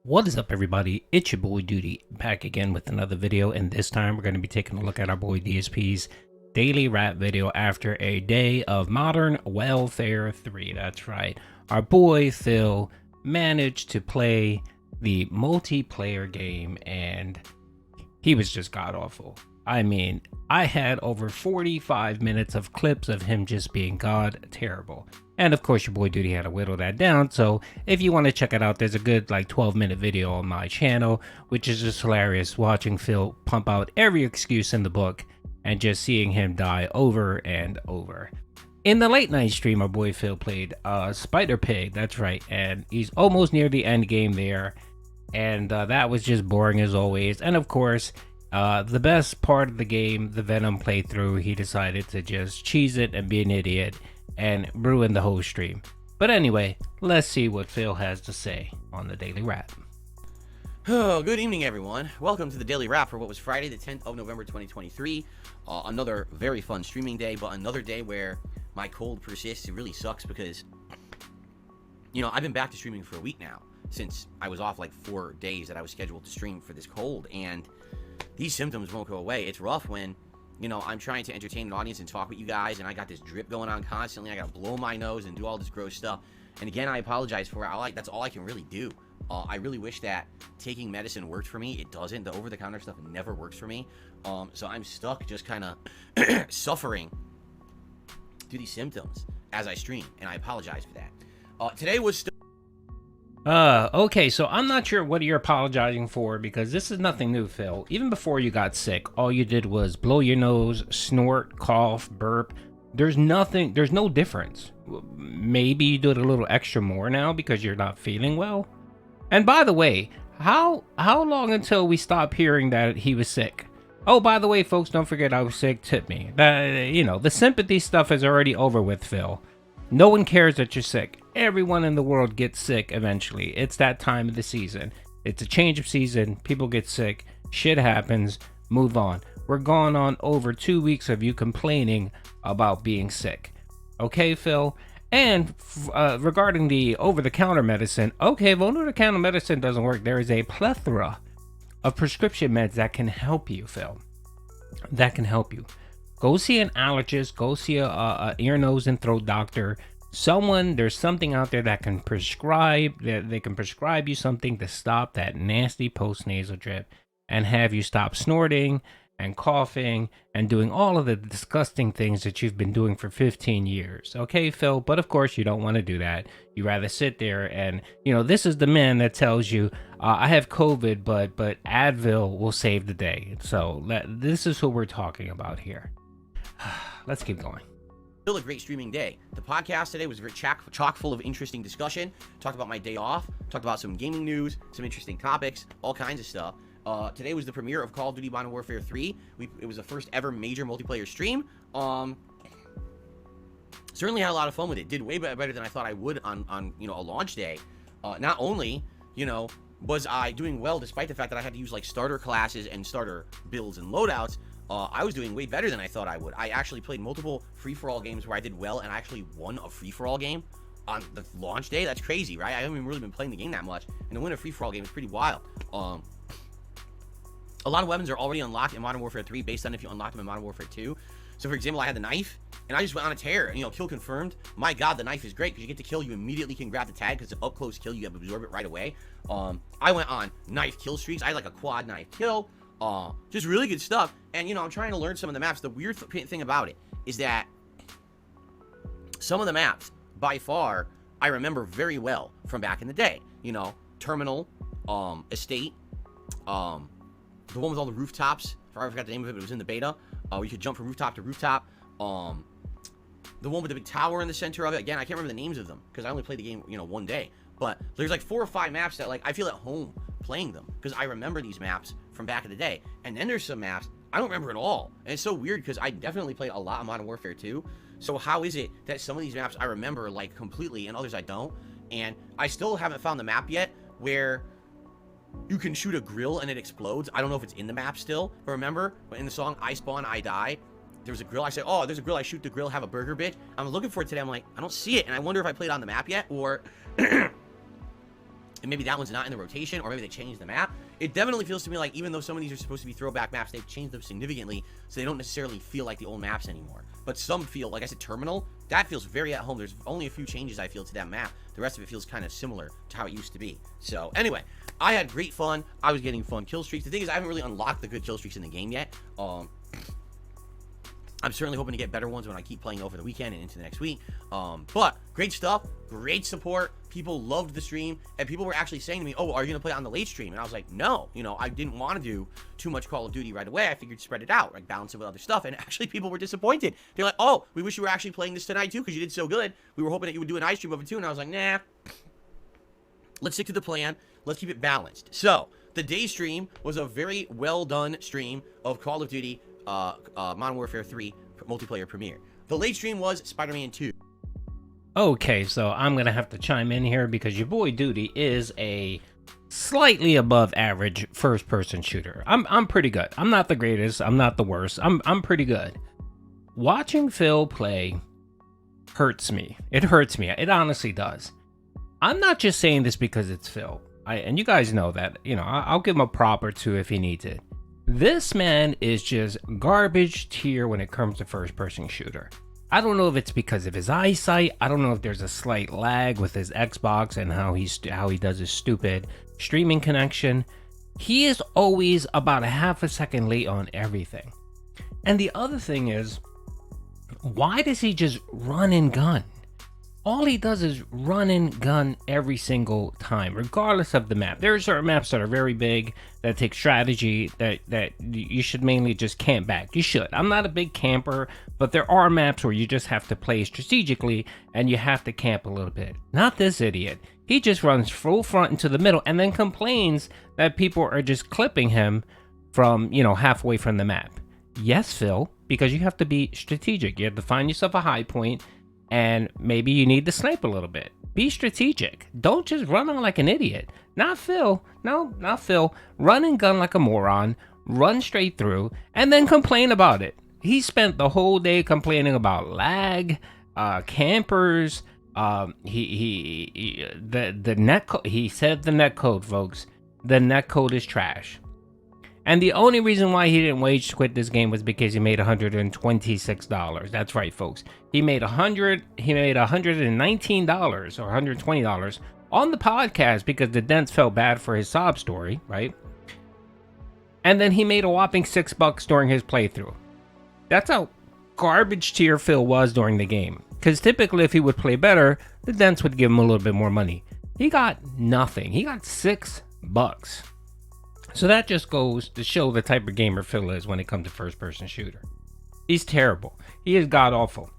What is up, everybody? It's your boy Duty back again with another video, and this time we're going to be taking a look at our boy DSP's daily rap video after a day of Modern Welfare 3. That's right, our boy Phil managed to play the multiplayer game and he was just god awful. I mean, I had over 45 minutes of clips of him just being god terrible. And of course, your boy Duty had to whittle that down. So if you want to check it out, there's a good like 12-minute video on my channel, which is just hilarious watching Phil pump out every excuse in the book and just seeing him die over and over. In the late night stream, our boy Phil played Spiderpig. That's right. And he's almost near the end game there. And that was just boring as always. And of course, the best part of the game, the Venom playthrough, he decided to just cheese it and be an idiot and ruin the whole stream. But anyway, let's see what Phil has to say on the Daily Wrap. Oh, good evening, everyone. Welcome to the Daily Wrap for what was Friday, the 10th of November, 2023. Another very fun streaming day, but another day where my cold persists. It really sucks because, you know, I've been back to streaming for a week now, since I was off like 4 days that I was scheduled to stream for this cold, and these symptoms won't go away. It's rough when, you know, I'm trying to entertain an audience and talk with you guys, and I got this drip going on constantly. I gotta blow my nose and do all this gross stuff. And again, I apologize for it. That's all I can really do. I really wish that taking medicine worked for me. It doesn't. The over-the-counter stuff never works for me. So I'm stuck just kind of suffering through these symptoms as I stream, and I apologize for that. Today was still... Okay, so I'm not sure what you're apologizing for because this is nothing new, Phil. Even before you got sick, all you did was blow your nose, snort, cough, burp. There's no difference. Maybe you do it a little extra more now because you're not feeling well. And by the way, how long until we stop hearing that he was sick? Oh, by the way, folks, don't forget I was sick. Tip me. The sympathy stuff is already over with, Phil. No one cares that you're sick. Everyone in the world gets sick eventually. It's that time of the season. It's a change of season. People get sick. Shit happens. Move on. We're going on over 2 weeks of you complaining about being sick. Okay, Phil? And regarding the over-the-counter medicine, okay, if over-the-counter medicine doesn't work, there is a plethora of prescription meds that can help you, Phil. That can help you. Go see an allergist. Go see a ear, nose, and throat doctor. There's something out there that can prescribe, they can prescribe you something to stop that nasty post-nasal drip and have you stop snorting and coughing and doing all of the disgusting things that you've been doing for 15 years. Okay, Phil? But of course you don't want to do that. You rather sit there and, you know, this is the man that tells you, I have COVID, but Advil will save the day. So this is who we're talking about here. Let's keep going. Still a great streaming day. The podcast today was very chock full of interesting discussion. Talked about my day off, talked about some gaming news, some interesting topics, all kinds of stuff. Today was the premiere of Call of Duty Modern Warfare 3. It was the first ever major multiplayer stream. Certainly had a lot of fun with it. Did way better than I thought I would on you know, a launch day. Not only, you know, was I doing well despite the fact that I had to use like starter classes and starter builds and loadouts, I was doing way better than I thought I would. I actually played multiple free-for-all games where I did well, and I actually won a free-for-all game on the launch day. That's crazy, right? I haven't even really been playing the game that much, and to win a free-for-all game is pretty wild. A lot of weapons are already unlocked in Modern Warfare 3 based on if you unlock them in Modern Warfare 2. So, for example, I had the knife, and I just went on a tear, and, you know, kill confirmed. My God, the knife is great, because you get to kill, you immediately can grab the tag, because it's an up-close kill, you have to absorb it right away. I went on knife kill streaks. I had, like, a quad knife kill. Just really good stuff. And, you know, I'm trying to learn some of the maps. The weird thing about it is that some of the maps, by far, I remember very well from back in the day. You know, Terminal, Estate, the one with all the rooftops. I forgot the name of it, but it was in the beta. Where you could jump from rooftop to rooftop. The one with the big tower in the center of it. Again, I can't remember the names of them because I only played the game, you know, one day. But there's like 4 or 5 maps that like I feel at home playing them because I remember these maps from back in the day. And then there's some maps I don't remember at all. And it's so weird because I definitely played a lot of Modern Warfare 2. So how is it that some of these maps I remember like completely and others I don't? And I still haven't found the map yet where you can shoot a grill and it explodes. I don't know if it's in the map still. But remember, in the song I Spawn, I Die, there was a grill. I said, oh, there's a grill. I shoot the grill, have a burger, bitch. I'm looking for it today. I'm like, I don't see it. And I wonder if I played on the map yet or and maybe that one's not in the rotation, or maybe they changed the map. It definitely feels to me like even though some of these are supposed to be throwback maps, they've changed them significantly, so they don't necessarily feel like the old maps anymore. But some feel, like I said, Terminal, that feels very at home. There's only a few changes I feel to that map. The rest of it feels kind of similar to how it used to be. So anyway, I had great fun. I was getting fun kill streaks. The thing is, I haven't really unlocked the good kill streaks in the game yet. I'm certainly hoping to get better ones when I keep playing over the weekend and into the next week. But great stuff, great support. People loved the stream, and people were actually saying to me, "Oh, are you gonna play on the late stream?" And I was like, "No, you know, I didn't want to do too much Call of Duty right away. I figured spread it out, like balance it with other stuff." And actually, people were disappointed. They're like, "Oh, we wish you were actually playing this tonight too, because you did so good. We were hoping that you would do an ice stream of it too." And I was like, "Nah, let's stick to the plan. Let's keep it balanced." So the day stream was a very well done stream of Call of Duty Modern Warfare 3 multiplayer premiere. The late stream was Spider-Man 2. Okay, so I'm gonna have to chime in here because your boy Duty is a slightly above average first-person shooter. I'm pretty good. I'm not the greatest. I'm not the worst. I'm pretty good. Watching Phil play hurts me. It hurts me. It honestly does. I'm not just saying this because it's Phil. And you guys know that. You know, I'll give him a prop or two if he needs it. This man is just garbage tier when it comes to first-person shooter. I don't know if it's because of his eyesight. I don't know if there's a slight lag with his Xbox and how he does his stupid streaming connection. He is always about a half a second late on everything. And the other thing is, why does he just run and gun? All he does is run and gun every single time, regardless of the map. There are certain maps that are very big, that take strategy, that you should mainly just camp back. You should. I'm not a big camper, but there are maps where you just have to play strategically and you have to camp a little bit. Not this idiot. He just runs full front into the middle and then complains that people are just clipping him from, you know, halfway from the map. Yes, Phil, because you have to be strategic. You have to find yourself a high point, and maybe you need to snipe a little bit. Be strategic. Don't just run on like an idiot. Not Phil. No, not Phil. Run and gun like a moron. Run straight through and then complain about it. He spent the whole day complaining about lag, campers. He said the net code, folks. The net code is trash. And the only reason why he didn't wage quit this game was because he made $126. That's right, folks. He made $119 or $120 on the podcast because the dents felt bad for his sob story, right? And then he made a whopping $6 during his playthrough. That's how garbage tier Phil was during the game. Because typically if he would play better, the dents would give him a little bit more money. He got nothing. He got $6. So that just goes to show the type of gamer Phil is when it comes to first-person shooter. He's terrible. He is god-awful.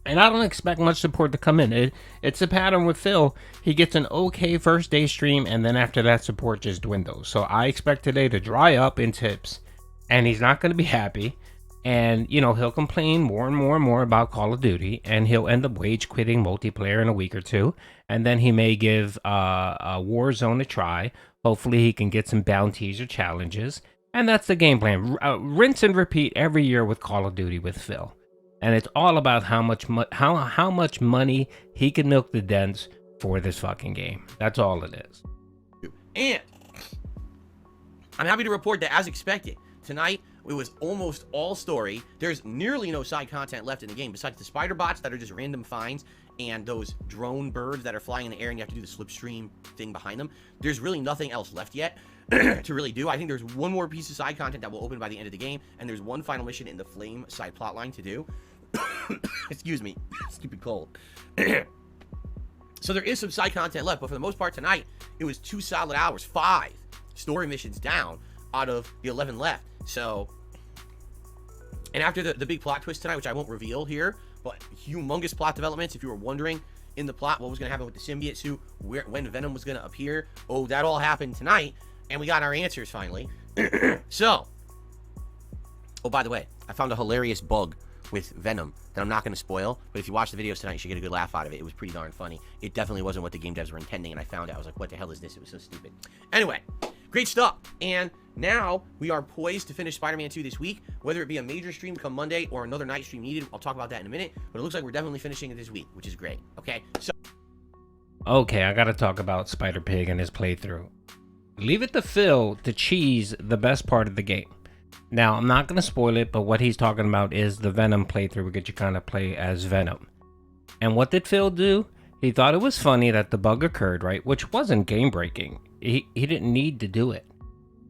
And I don't expect much support to come in. It's a pattern with Phil. He gets an okay first day stream, and then after that, support just dwindles. So I expect today to dry up in tips, and he's not going to be happy. And, you know, he'll complain more and more and more about Call of Duty, and he'll end up wage quitting multiplayer in a week or two. And then he may give Warzone a try. Hopefully he can get some bounties or challenges. And that's the game plan. Rinse and repeat every year with Call of Duty with Phil. And it's all about how much money he can milk the dents for this fucking game. That's all it is. And I'm happy to report that, as expected, tonight it was almost all story. There's nearly no side content left in the game besides the spider bots that are just random finds and those drone birds that are flying in the air and you have to do the slipstream thing behind them. There's really nothing else left yet to really do. I think there's one more piece of side content that will open by the end of the game, and there's one final mission in the Flame side plotline to do. Excuse me, stupid cold. So there is some side content left, but for the most part tonight, it was 2 solid hours, 5 story missions down out of the 11 left. So, and after the big plot twist tonight, which I won't reveal here, but humongous plot developments, if you were wondering in the plot what was going to happen with the symbiote suit, when Venom was going to appear, oh, that all happened tonight, and we got our answers finally. So, oh, by the way, I found a hilarious bug with Venom that I'm not going to spoil, but if you watch the videos tonight, you should get a good laugh out of it. It was pretty darn funny. It definitely wasn't what the game devs were intending, and I found it. I was like, what the hell is this? It was so stupid. Anyway, great stuff. And now we are poised to finish Spider-Man 2 this week, whether it be a major stream come Monday or another night stream needed. I'll talk about that in a minute, but it looks like we're definitely finishing it this week, which is great. Okay, so Okay, I gotta talk about Spiderpig and his playthrough. Leave it to Phil to cheese the best part of the game. Now, I'm not gonna spoil it, but what he's talking about is the Venom playthrough, where you kind of play as Venom. And what did Phil do? He thought it was funny that the bug occurred, right? Which wasn't game breaking. He didn't need to do it.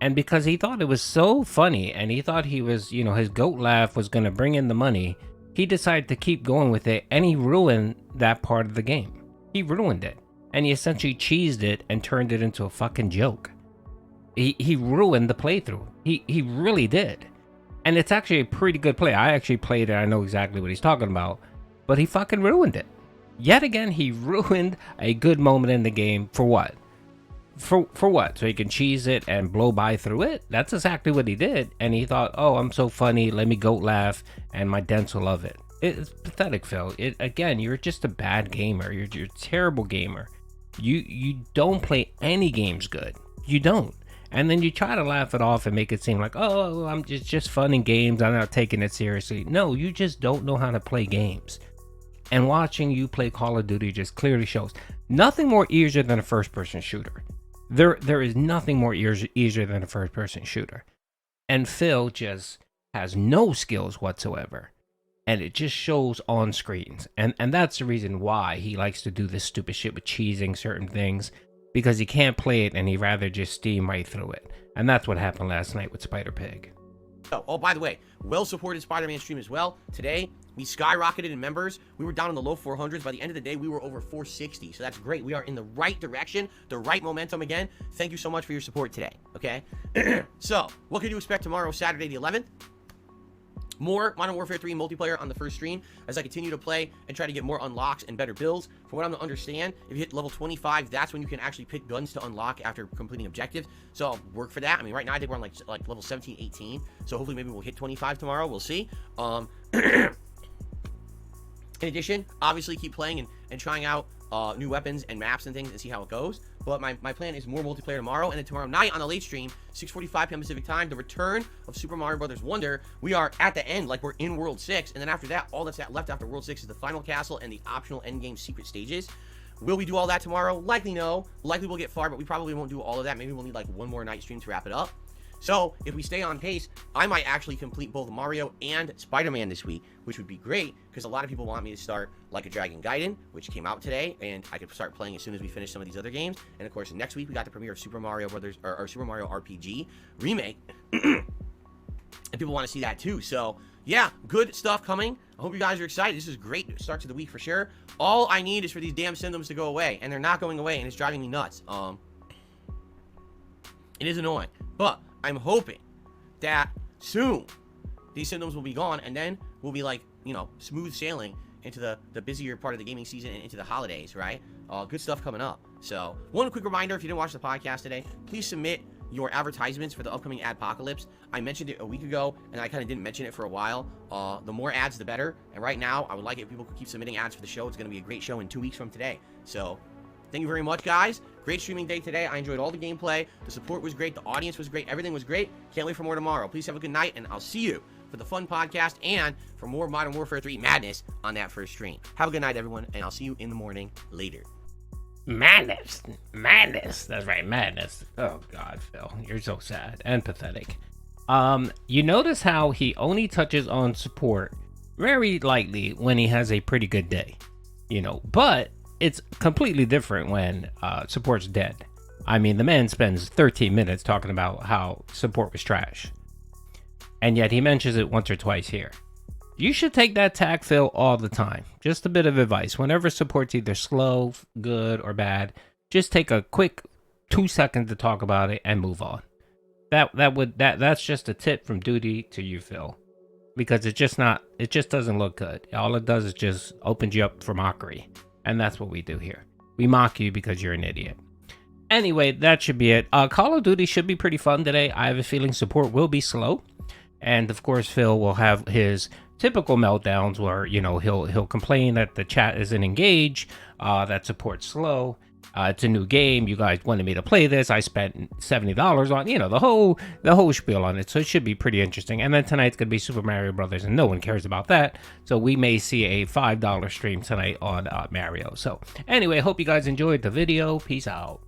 And because he thought it was so funny and he thought he was, his goat laugh was gonna bring in the money, he decided to keep going with it, and he ruined that part of the game. He ruined it. And he essentially cheesed it and turned it into a fucking joke. He ruined the playthrough. He really did. And it's actually a pretty good play. I actually played it. I know exactly what he's talking about. But he fucking ruined it. Yet again, he ruined a good moment in the game. For what? For what? So he can cheese it and blow by through it? That's exactly what he did. And he thought, oh, I'm so funny. Let me goat laugh. And my dents will love it. It's pathetic, Phil. Again, you're just a bad gamer. You're a terrible gamer. You don't play any games good. You don't. And then you try to laugh it off and make it seem like, oh, I'm just fun in games. I'm not taking it seriously. No, you just don't know how to play games. And watching you play Call of Duty just clearly shows. Nothing more easier than a first-person shooter. There is nothing more easier than a first-person shooter. And Phil just has no skills whatsoever. And it just shows on screens. And that's the reason why he likes to do this stupid shit with cheesing certain things. Because he can't play it and he'd rather just steam right through it. And that's what happened last night with Spiderpig. Oh, by the way, well-supported Spider-Man stream as well. Today, we skyrocketed in members. We were down in the low 400s. By the end of the day, we were over 460. So that's great. We are in the right direction, the right momentum again. Thank you so much for your support today, okay? So, what can you expect tomorrow, Saturday the 11th? More Modern Warfare 3 multiplayer on the first stream as I continue to play and try to get more unlocks and better builds. From what I'm to understand, if you hit level 25, that's when you can actually pick guns to unlock after completing objectives. So I'll work for that. I mean, right now I think we're on like level 17, 18. So hopefully maybe we'll hit 25 tomorrow. We'll see. In addition, obviously keep playing and trying out new weapons and maps and things and see how it goes. But my plan is more multiplayer tomorrow, and then tomorrow night on the late stream, 6:45 p.m. Pacific time, the return of Super Mario Bros. Wonder. We are at the end, like we're in World 6, and then after that, all that's left after World 6 is the final castle and the optional endgame secret stages. Will we do all that tomorrow? Likely no. Likely we'll get far, but we probably won't do all of that. Maybe we'll need like one more night stream to wrap it up. So, if we stay on pace, I might actually complete both Mario and Spider-Man this week, which would be great, because a lot of people want me to start Like a Dragon Gaiden, which came out today, and I could start playing as soon as we finish some of these other games. And of course, next week we got the premiere of Super Mario Brothers, or Super Mario RPG remake, and people want to see that too. So, yeah, good stuff coming. I hope you guys are excited. This is a great start to the week for sure. All I need is for these damn symptoms to go away, and they're not going away, and it's driving me nuts. It is annoying, but I'm hoping that soon these symptoms will be gone, and then we'll be like, smooth sailing into the busier part of the gaming season and into the holidays, right? Good stuff coming up. So, one quick reminder, if you didn't watch the podcast today, please submit your advertisements for the upcoming Adpocalypse. I mentioned it a week ago, and I kind of didn't mention it for a while. The more ads, the better. And right now, I would like it if people could keep submitting ads for the show. It's going to be a great show in 2 weeks from today. So, thank you very much, guys. Great streaming day today. I enjoyed all the gameplay. The support was great. The audience was great. Everything was great. Can't wait for more tomorrow. Please have a good night, and I'll see you for the fun podcast and for more Modern Warfare 3 madness on that first stream. Have a good night, everyone, and I'll see you in the morning later. Madness. That's right, madness. Oh, God, Phil. You're so sad and pathetic. You notice how he only touches on support very lightly when he has a pretty good day, but it's completely different when support's dead. I mean, the man spends 13 minutes talking about how support was trash. And yet he mentions it once or twice here. You should take that tag, Phil, all the time. Just a bit of advice. Whenever support's either slow, good, or bad, just take a quick 2 seconds to talk about it and move on. That's just a tip from duty to you, Phil. Because it just doesn't look good. All it does is just opens you up for mockery. And that's what we do here. We mock you because you're an idiot. Anyway, that should be it. Call of Duty should be pretty fun today. I have a feeling support will be slow. And of course, Phil will have his typical meltdowns where, he'll complain that the chat isn't engaged, that support's slow. It's a new game. You guys wanted me to play this. I spent $70 on, you know, the whole spiel on it. So it should be pretty interesting. And then tonight's gonna be Super Mario Brothers, and no one cares about that. So we may see a $5 stream tonight on Mario. So anyway, hope you guys enjoyed the video. Peace out.